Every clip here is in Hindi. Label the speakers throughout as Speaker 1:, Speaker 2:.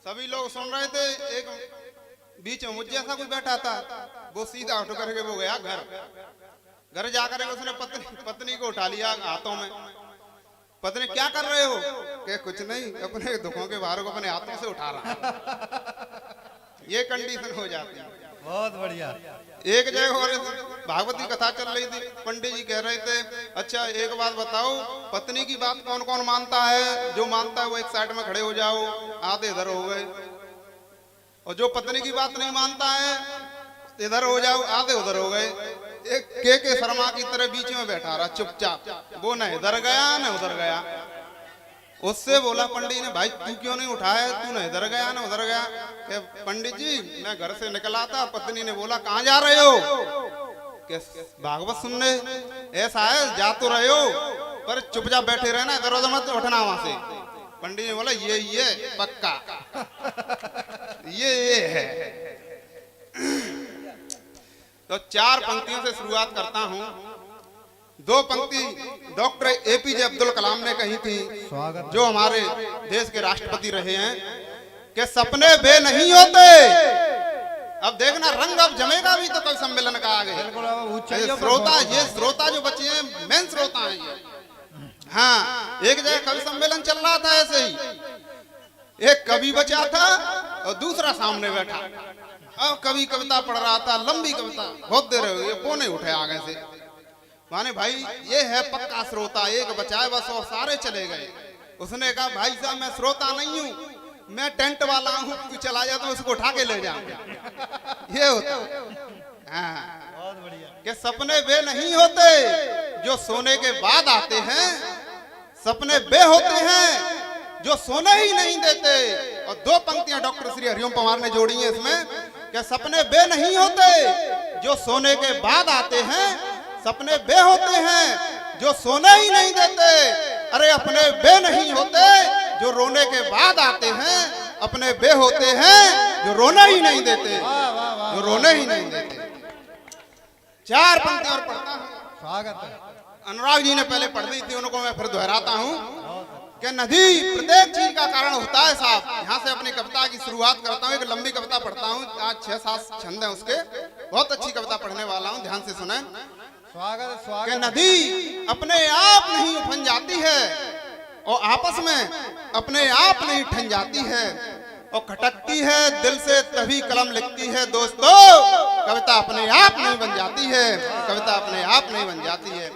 Speaker 1: सभी लोग सुन रहे थे। एक बीच में मुझ जैसा कोई बैठा था, वो सीधा उठ करके वो गया घर जाकर उसने पत्नी को उठा लिया हाथों में। पत्नी क्या कर रहे हो? कि कुछ नहीं, अपने दुखों के भारों को अपने हाथों से उठा रहा। ये कंडीशन हो जाती है।
Speaker 2: बहुत बढ़िया।
Speaker 1: एक जगह और भागवत की कथा चल रही थी, पंडित जी कह रहे थे अच्छा एक बात बताओ, पत्नी की बात कौन कौन मानता है? जो मानता है वो एक साइड में खड़े हो जाओ। आधे इधर हो गए। और जो पत्नी की बात नहीं मानता है इधर हो जाओ। आधे उधर हो गए। एक के शर्मा की तरह बीच में बैठा रहा चुपचाप। वो न इधर गया न उधर गया। उससे बोला पंडित ने, भाई तू क्यों नहीं उठाया? तू न इधर गया न उधर गया। पंडित जी मैं घर से निकला था, पत्नी ने बोला कहाँ जा रहे हो? भागवत सुनने। ऐसा है जा तो रहे हो पर चुपचाप बैठे रहना, इधर उधर मत उठना वहां से। पंडित ने बोला ये पक्का ये है। तो 4 पंक्तियों से शुरुआत करता हूं। 2 पंक्ति डॉक्टर एपीजे अब्दुल कलाम ने कही थी, जो हमारे देश के राष्ट्रपति रहे हैं, कि सपने बे नहीं होते। अब देखना रंग अब जमेगा भी तो कल सम्मेलन का आगे। ये श्रोता जो बच्चे हैं मेन श्रोता हैं ये। हाँ, एक जगह कवि सम्मेलन चल रहा था ऐसे ही। एक कवि बचा था और दूसरा सामने बैठा। अब कवि कविता पढ़ रहा था, लंबी कविता, बहुत देर हो गई, वो नहीं उठे आगे से। माने भाई ये है पक्का श्रोता, एक बचाए बस और सारे चले गए। उसने कहा भाई साहब मैं श्रोता नहीं हूँ, मैं टेंट वाला हूँ, तू चला जाता हूँ उसको उठा के ले जाऊंगा। ये होता हाँ।
Speaker 2: बहुत बढ़िया।
Speaker 1: कि सपने वे नहीं होते जो सोने के बाद आते हैं, सपने वे होते हैं जो सोने ही नहीं देते। और 2 पंक्तियां डॉक्टर श्री हरिओम पवार ने जोड़ी हैं इसमें, कि सपने वे नहीं होते जो सोने के बाद आते हैं, सपने वे होते हैं जो सोने ही नहीं देते। अरे अपने वे नहीं होते जो रोने के बाद आते हैं, अपने वे होते हैं जो रोना ही नहीं देते, जो रोने ही नहीं देते। 4 पंक्तियां और पढ़ता हूं।
Speaker 2: स्वागत है।
Speaker 1: अनुराग जी ने पहले पढ़ दी थी, उनको मैं फिर दोहराता हूं कि नदी प्रत्येक चीज का कारण होता है साहब। यहाँ से अपनी कविता की शुरुआत करता हूँ। एक लंबी कविता पढ़ता हूँ, आज 6-7 छंद है उसके। बहुत अच्छी कविता पढ़ने वाला हूँ, ध्यान से सुने।
Speaker 2: स्वागत स्वागत।
Speaker 1: कि नदी अपने आप नहीं उफन जाती है और आपस में अपने आप नहीं ठन जाती है, और खटकती है दिल से तभी कलम लिखती है। दोस्तों कविता अपने आप नहीं बन जाती है, कविता अपने आप नहीं बन जाती है।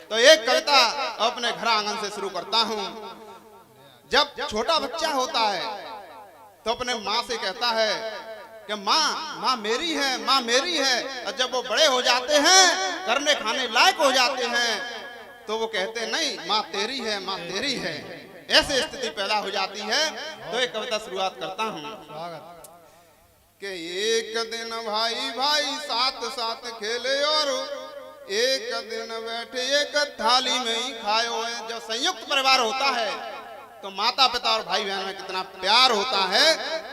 Speaker 1: तो एक कविता अपने घर आंगन से शुरू करता हूँ। जब छोटा बच्चा होता है तो अपने माँ से कहता है कि माँ मेरी है, माँ मेरी है। और जब वो बड़े हो जाते हैं, करने खाने लायक हो जाते हैं, तो वो कहते हैं नहीं माँ तेरी है, माँ तेरी है। ऐसे स्थिति पैदा हो जाती है। तो एक कविता शुरुआत करता हूँ कि एक दिन भाई भाई साथ साथ खेले और एक दिन बैठे एक थाली में ही खाए हुए। जब संयुक्त परिवार होता है तो माता पिता और भाई बहन में कितना प्यार होता है।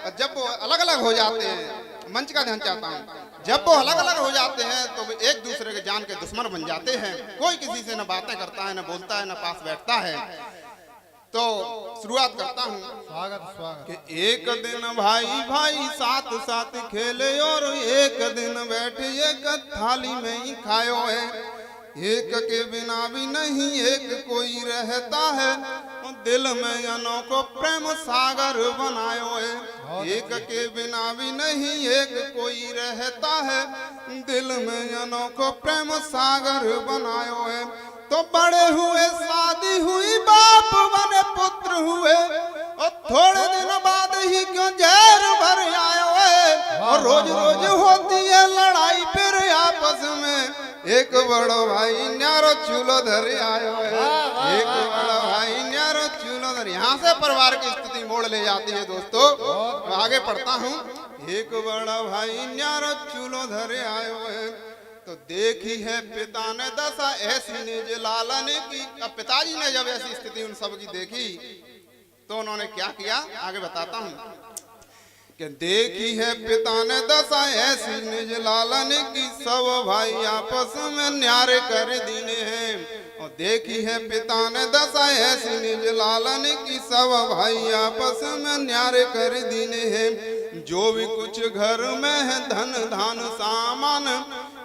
Speaker 1: और जब वो अलग अलग हो जाते हैं, मंच का ध्यान चाहता हूँ, जब वो अलग अलग हो जाते हैं तो वे एक दूसरे के जान के दुश्मन बन जाते हैं। कोई किसी से न बातें करता है, न बोलता है, न पास बैठता है। तो शुरुआत करता हूँ।
Speaker 2: स्वागत स्वागत।
Speaker 1: कि एक दिन भाई भाई साथ साथ खेले और एक दिन बैठे एक थाली में ही खायो है। एक के बिना भी नहीं एक कोई रहता है, दिल में अनोखो प्रेम सागर बनायो है। एक के बिना भी नहीं एक कोई रहता है, दिल में अनोखो प्रेम सागर बनायो है। तो बड़े हुए शादी हुई बाप बने पुत्र हुए, और थोड़े दिन बाद ही क्यों जहर भर आयो है। और रोज रोज होती है लड़ाई फिर आपस में, एक बड़ो भाई न्यारो चूल्हो धर आयो है। एक बड़ो भाई न्यारो चूल्हो धर। यहाँ से परिवार की स्थिति मोड़ ले जाती है दोस्तों। आगे पढ़ता हूँ। एक बड़ा भाई न्यारो चूल्हो धर आयो है, तो देखी है पिता ने दशा ऐसी निज लालन की। अब पिताजी ने जब ऐसी स्थिति उन सब की देखी तो उन्होंने क्या किया, आगे बताता हूँ। कि देखी है पिता ने दशा ऐसी निज लालन की, सब भाई आपस में न्यारे कर दीने हैं। और देखी है पिता ने दशा ऐसी निज लालन की, सब भाई आपस में न्यारे कर दीने हैं। जो भी कुछ घर में है धन धान सामान,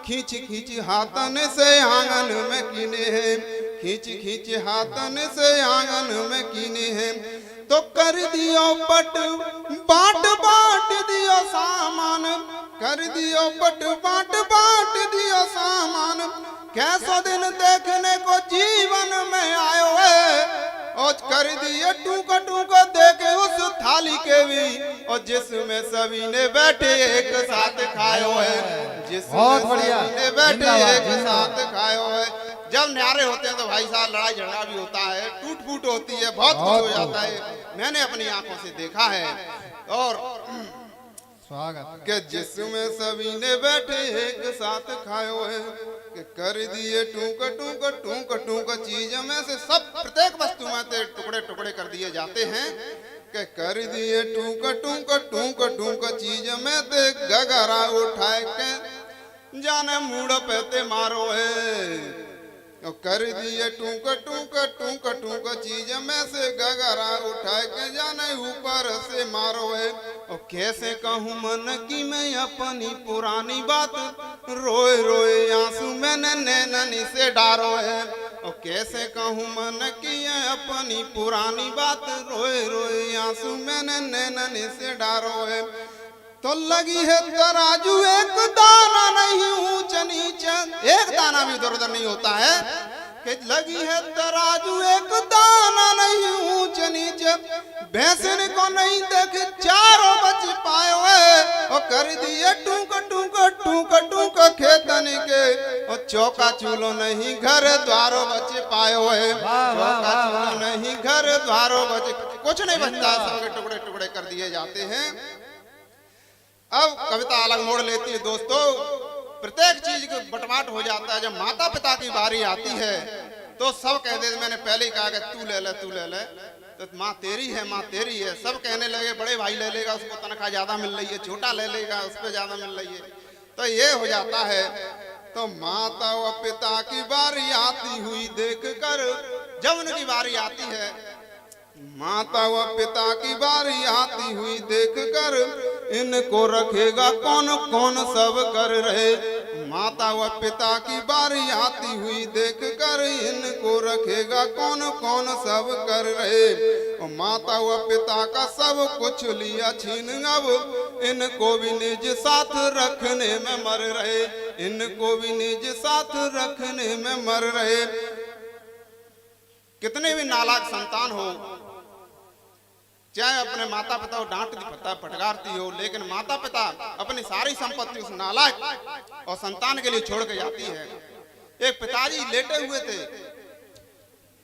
Speaker 1: खींच खींच हाथन से आंगन में कीने हैं, खींच खींच हाथन से आंगन में कीने हैं। तो कर दियो बट बाट बाट दियो सामान, कर दियो बट बाट बाट दियो सामान। कैसो दिन देखने को जीवन में आयो है, और कर दिए टूक टूक देखे उस थाली के भी, और जिसमें सभी ने बैठे एक साथ खायो है, जिसमें सभी ने बैठे एक साथ खायो है। जब न्यारे होते हैं तो भाई साहब लड़ाई झगड़ा भी होता है, टूट फूट होती है, बहुत कुछ हो जाता है। मैंने अपनी आंखों से देखा है। और
Speaker 2: स्वागत
Speaker 1: कि जिसमें सभी ने बैठे एक साथ खायो है, कि कर दिए टूक टूक टूक टूक चीज में से सब प्रत्येक वस्तु में से टुकड़े टुकड़े कर दिए जाते हैं। कि कर दिए टूक टूक टूक टूक चीज में से गगरा उठाए के जाने मुड़ पे मारो है। और कर दिए टूक टूक टूक टूक चीज में से गगरा उठाए के जाने ऊपर से मारो है। और कैसे कहूँ मन की मैं अपनी पुरानी बात, रोए रोए आंसू मैंने नैननी से डारो है। और कैसे कहूँ मन की अपनी पुरानी बात, रोए रोए आंसू मैंने नैननी से डारो है। तो लगी है तराजू एक दाना नहीं ऊंच नीचे, एक दाना भी इधर उधर नहीं होता है। कि लगी है तराजू एक दाना नहीं ऊंच नीचे, भैंसन को नहीं देखे चारों बच पाए है। और कर दिए टूक टूक टूक टूक खेतन के, और चौका चूलो नहीं घर द्वारों बच पाए है। चौका चूलो नहीं घर द्वारों बच, कुछ नहीं बचता, सबके टुकड़े टुकड़े कर दिए जाते हैं। अब कविता अलग मोड़ लेती है दोस्तों, प्रत्येक चीज का बटवाट हो जाता है। जब माता पिता की बारी आती है तो सब कह देते, मैंने पहले ही कहा कि तू ले ले तू ले ले, तो माँ तेरी है माँ तेरी है। सब कहने लगे बड़े भाई ले लेगा उसको तनख्वाह ज्यादा मिल रही है, छोटा ले लेगा उस पर ज्यादा मिल रही है। तो ये हो जाता है। तो माता व पिता की बारी आती हुई देख कर, जब उनकी बारी आती है, माता व पिता की बारी आती हुई देख कर, इनको रखेगा कौन कौन सब कर रहे। माता व पिता की बारी आती हुई देख कर, इनको रखेगा कौन कौन सब कर रहे। और माता व पिता का सब कुछ लिया छीन, अब इनको भी निज साथ रखने में मर रहे, इनको भी निज साथ रखने में मर रहे। कितने भी नालायक संतान हो, चाहे अपने माता पिता को डांटती फटकारती हो, लेकिन माता पिता अपनी सारी संपत्ति उस नालायक और संतान के लिए छोड़ के जाती है। एक पिताजी लेटे हुए थे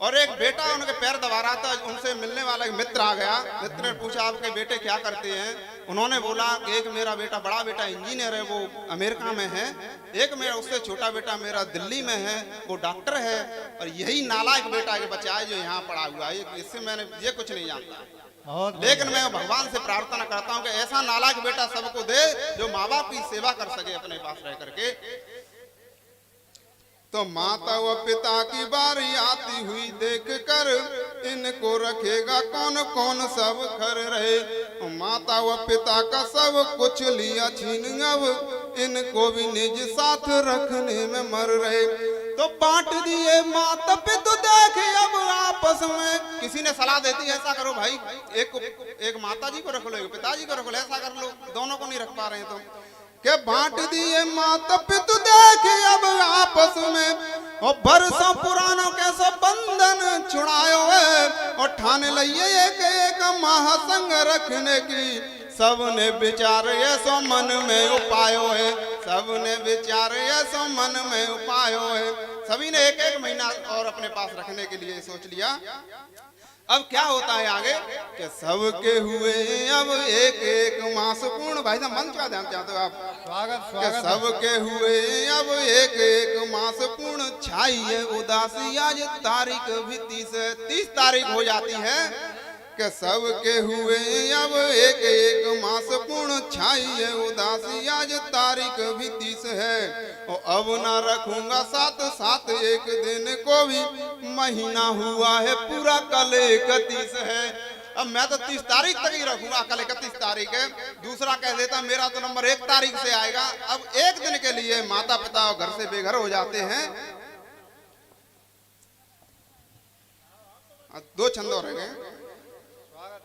Speaker 1: और एक बेटा उनके पैर दबा रहा था। उनसे मिलने वाला एक मित्र आ गया। मित्र ने पूछा आपके बेटे क्या करते हैं? उन्होंने बोला एक मेरा बेटा बड़ा बेटा इंजीनियर है, वो अमेरिका में है, एक मेरा उससे छोटा बेटा मेरा दिल्ली में है, वो डॉक्टर है, और यही नालायक बेटा के बच्चा है जो यहाँ पड़ा हुआ है। इससे मैंने ये कुछ नहीं जानता, लेकिन मैं भगवान से प्रार्थना करता हूँ कि ऐसा नालायक बेटा सबको दे जो माँ बाप की सेवा कर सके अपने पास रह करके। तो माता व पिता की बारी आती हुई देख कर, इनको रखेगा कौन कौन सब घर रहे। माता व पिता का सब कुछ लिया छीन, अब इनको भी निज साथ रखने में मर रहे। तो बांट दिए माता पिता देखे अब आपस में। किसी ने सलाह देती है ऐसा करो भाई, एक माता जी को रख लो, एक पिताजी को रख लो, ऐसा कर लो, दोनों को नहीं रख पा रहे हैं। तो के बांट दिए माता पिता देखे अब आपस में, और बरसों पुरानों के सब बंधन छुड़ायो है, और ठाने लइए एक एक महासंग रखने की। सबने विचार ऐसो मन में उपायो है, सबने विचार ऐसो मन में उपायो है। सभी ने एक एक महीना और अपने पास रखने के लिए सोच लिया। अब क्या होता है आगे कि सबके हुए अब एक एक मास पूर्ण। भाई साहब मंच का ध्यान चाहते हो आप? स्वागत स्वागत। सबके हुए अब एक एक मास पूर्ण, छाई है उदासी आज तारीख भी 30 तारीख हो जाती है। के सबके हुए अब एक एक मास पूर्ण छाई है उदासी, आज तारीख भी 30 है और अब ना रखूंगा साथ साथ, एक दिन को भी महीना हुआ है पूरा, कल 31 है। अब मैं तो 30 तारीख तक ही रखूंगा, कल 31 तारीख है। दूसरा कह देता मेरा तो नंबर 1 तारीख से आएगा। अब एक दिन के लिए माता पिता घर से बेघर हो जाते हैं। 2 छंद और रह गए।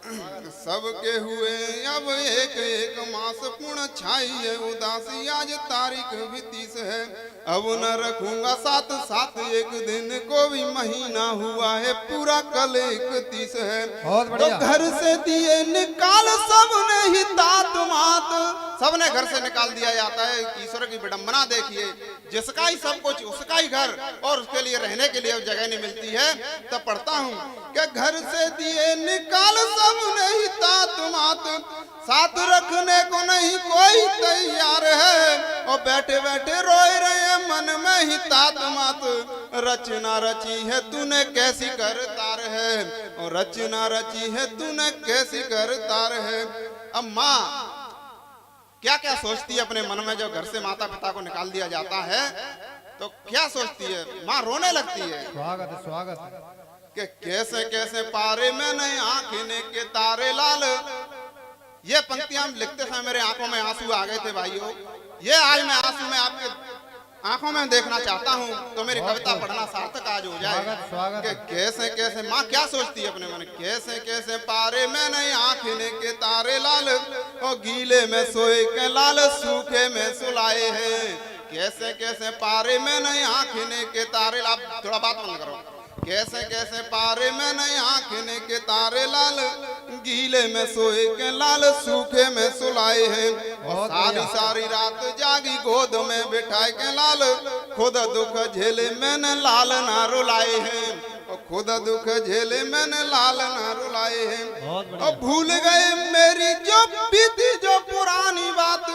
Speaker 1: सबके हुए अब एक एक मास पूर्ण छाई है उदासी, आज तारीख भी 30 है अब न रखूंगा साथ साथ, एक दिन को भी महीना हुआ है पूरा, कल 31 है। तो घर से दिए निकाल सबने ही तात मात, सबने घर से निकाल दिया जाता है। ईश्वर की विडंबना देखिए, जिसका ही सब कुछ उसका ही घर, और उसके लिए रहने के लिए जगह नहीं मिलती है। तब पढ़ता हूँ कि घर से दिए निकाल सबने ही तात मात, साथ रखने को नहीं कोई तैयार है, और बैठे बैठे रोए रहे मन में ही तात मात, रचना रची है तूने कैसी कर तार है, और रचना रची है तूने कैसी कर तार है। अब माँ क्या क्या सोचती है अपने मन में, जब घर से माता पिता को निकाल दिया जाता है तो क्या सोचती है? माँ रोने लगती है।
Speaker 2: स्वागत है, स्वागत है।
Speaker 1: कि कैसे कैसे पारे में नहीं आंखें के तारे लाल, ये पंक्तियां लिखते समय मेरे आंखों में आंसू आ गए थे भाइयों। ये आज मैं आंसू में आपके आंखों में देखना चाहता हूँ, तो मेरी कविता पढ़ना सार्थक आज हो जाए। कि कैसे कैसे माँ क्या सोचती है अपने मन, कैसे कैसे पारे में नहीं आंखें के तारे लाल, और गीले में सोए के लाल सूखे में सुलाए हैं। कैसे कैसे पारे में नहीं आंखें के तारे लाल, थोड़ा बात बंद करो। कैसे कैसे पारे में नहीं आंखें के तारे लाल, गीले में सोए के लाल सूखे में सुलाए हैं। और सारी सारी रात जागी गोद में बिठाए के लाल, खुद दुख झेले मैंने लाल ना रुलाए हैं, और खुद दुख झेले मैंने लाल ना रुलाए हैं। और भूल गए मेरी जो बीती जो पुरानी बात,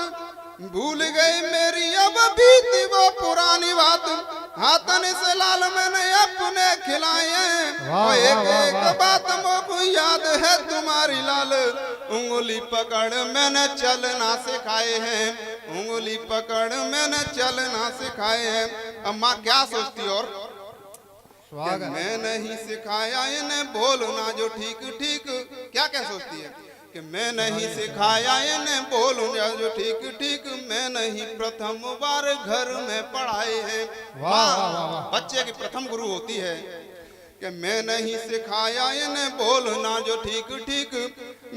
Speaker 1: भूल गई मेरी अब बीती वो पुरानी बात, हाथन से लाल मैंने अपने खिलाए, एक एक बात मुझको याद है तुम्हारी लाल, उंगली पकड़ मैंने चलना सिखाए हैं, उंगली पकड़ मैंने चलना सिखाए हैं। अम्मा क्या सोचती और कि मैं नहीं सिखाया इन्हें बोलना जो ठीक ठीक, क्या क्या सोचती है कि मैं नहीं सिखाया इन्हें बोलना जो ठीक ठीक, मैं नहीं प्रथम बार घर में पढ़ाए हैं। बच्चे की प्रथम गुरु होती है कि मैं नहीं सिखाया इन्हें बोलना जो ठीक ठीक,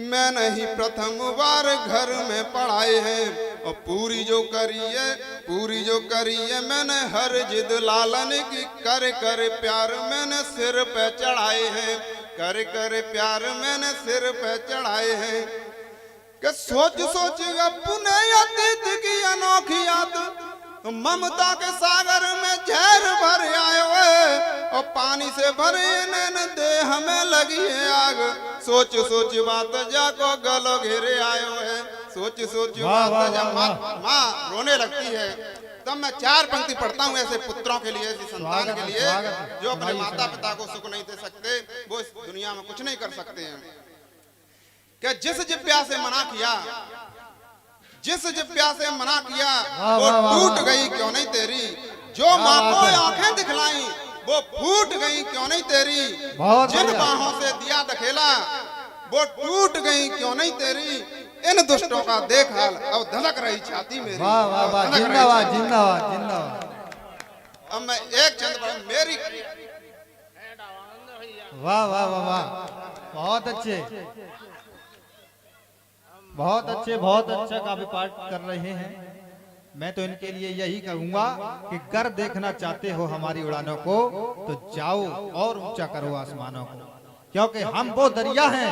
Speaker 1: मैं नहीं प्रथम बार घर में पढ़ाए हैं। और पूरी जो करी है मैंने हर जिद लालन की, कर कर प्यार मैंने सिर पे चढ़ाए हैं, कर कर प्यार मैंने सिर पे चढ़ाए हैं। कि सोच सोच अपने अतीत की अनोखी याद, ममता के सागर में जहर भर आए हुए, और पानी से भरे नैन देह में लगी है आग, सोच सोच बात जाको गलो घेरे आए हुए, सोच सोच बात जा। माँ रोने लगती है। तब मैं 4 पंक्ति पढ़ता हूँ ऐसे पुत्रों के लिए, ऐसी संतान के लिए जो अपने माता पिता को सुख नहीं दे सकते, वो इस दुनिया में कुछ नहीं कर सकते हैं। क्या जिस जिज्ञासा से मना किया, जिस जिज्ञासा से मना किया वो टूट गई क्यों नहीं तेरी, जो माँ को आंखें दिखलाई वो फूट गई क्यों नहीं तेरी, जिन बाहों से दिया दखेला वो टूट गई क्यों नहीं तेरी, इन दुष्टों का देख हाल अब धड़क रही छाती मेरी।
Speaker 2: वाह वाह वाह, जिंदाबाद जिंदाबाद जिंदाबाद।
Speaker 1: अब मैं एक चंद पढ़ मेरी,
Speaker 2: वाह वाह वाह वाह, बहुत अच्छे बहुत अच्छे, बहुत अच्छा काव्य पाठ कर रहे हैं। मैं तो इनके लिए यही कहूंगा कि कर देखना चाहते हो हमारी उड़ानों को तो जाओ और ऊंचा करो आसमानों को, क्योंकि हम वो दरिया हैं,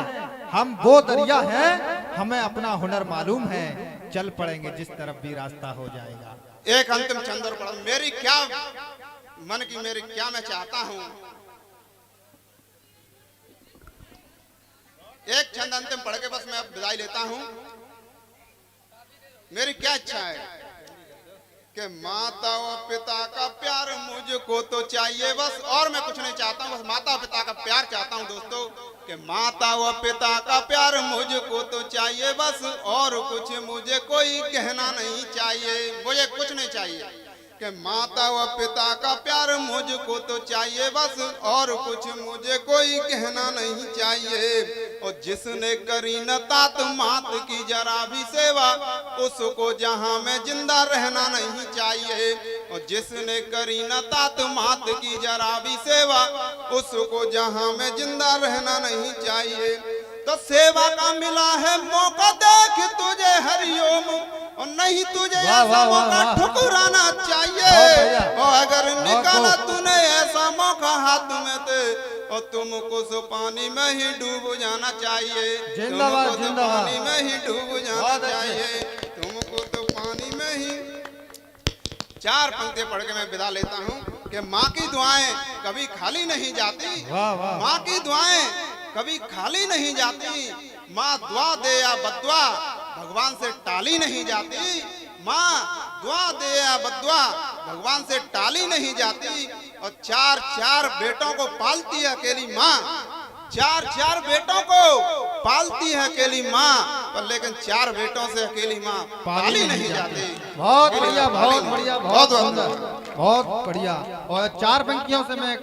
Speaker 2: हम वो दरिया हैं, हमें अपना हुनर मालूम है, चल पड़ेंगे जिस तरफ भी रास्ता हो जाएगा।
Speaker 1: एक अंतिम छंद और पढ़, मेरी क्या मन की, मेरी क्या मैं चाहता हूँ। एक छंद अंतिम पढ़ के बस मैं अब विदाई लेता हूँ। मेरी क्या इच्छा है कि माता और पिता का प्यार मुझको तो चाहिए बस, और मैं कुछ नहीं चाहता हूँ, बस माता पिता का प्यार चाहता हूँ दोस्तों। कि माता व पिता का प्यार मुझको तो चाहिए बस, और कुछ मुझे कोई कहना नहीं चाहिए। मुझे कुछ नहीं चाहिए कि माता व पिता का प्यार मुझको तो चाहिए बस, और कुछ मुझे कोई कहना नहीं चाहिए। और जिसने करी न तात मात की जरा भी सेवा, उसको जहां में जिंदा रहना नहीं चाहिए। और जिसने करी न तात मात की जरा भी सेवा, उसको जहां में जिंदा रहना नहीं चाहिए। तो सेवा का मिला है मौका, देख तुझे हरिओम, और नहीं तुझे ऐसा मौका ठुकराना चाहिए। और अगर निकाला तूने ऐसा मौका हाथ में थे, और तुमको सो पानी में ही डूब जाना चाहिए। तुमको तो पानी में ही डूब जाना चाहिए। तुमको तो पानी में ही। 4 पंक्ति पढ़ के मैं विदा लेता हूँ कि माँ की दुआएं कभी खाली नहीं जाती। माँ की दुआएं कभी खाली नहीं जाती। माँ दुआ दे या बद्दुआ भगवान से टाली नहीं जाती। माँ दुआ दे या बद्दुआ भगवान से टाली नहीं जाती। और 4 बेटों को पालती है अकेली माँ। 4 बेटों को पालती है अकेली माँ, पर लेकिन 4 बेटों से अकेली माँ पाली नहीं जाती।
Speaker 2: बहुत बढ़िया, बहुत बढ़िया, बहुत बढ़िया। और 4 पंक्तियों से मैं